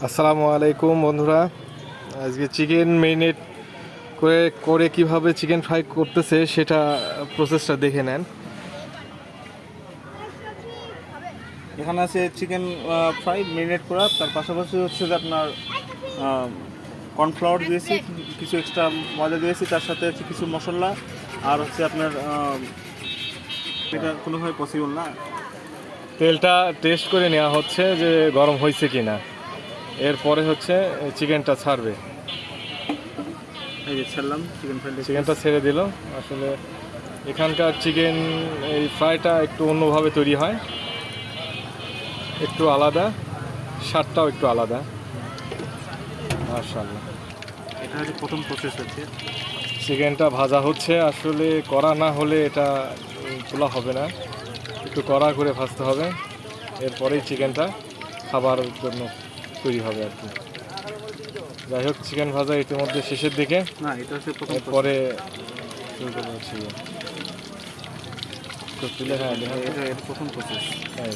আসসালামু আলাইকুম বন্ধুরা। আজকে চিকেন মেরিনেট করে করে কিভাবে চিকেন ফ্রাই করতেছে সেটা প্রসেসটা দেখে নেন। এখানে আছে চিকেন ফ্রাই মেরিনেট করা, তার পাশাপাশি হচ্ছে যে আপনার কর্নফ্লাওয়ার দিয়েছি, কিছু এক্সট্রা ময়দা দিয়েছি, তার সাথে হচ্ছে কিছু মশলা, আর হচ্ছে আপনার এটা কোনোভাবে পসিবল না। তেলটা টেস্ট করে নেওয়া হচ্ছে যে গরম হয়েছে কি না, এরপরে হচ্ছে চিকেনটা ছাড়বে। এই যে ছাড়লাম চিকেন ফ্রাই। চিকেনটা ছেড়ে দিল। আসলে এখানকার চিকেন এই ফ্রাইটা একটু অন্যভাবে তৈরি হয়, একটু আলাদা, স্বাদটাও একটু আলাদা। মাশাআল্লাহ, এটা হচ্ছে প্রথম প্রসেস হচ্ছে। চিকেনটা ভাজা হচ্ছে। আসলে কড়া না হলে এটা তোলা হবে না, একটু কড়া করে ভাজতে হবে, এরপরেই চিকেনটা খাবার জন্য তৈরি হবে আর কি। যাই হোক, চিকেন ভাজা ইতিমধ্যে শেষের দিকে। না, এটা হচ্ছে প্রথম এরপরে শুরু করবো হচ্ছে তো তুলে, হ্যাঁ এটা প্রথম প্রসেস। হ্যাঁ।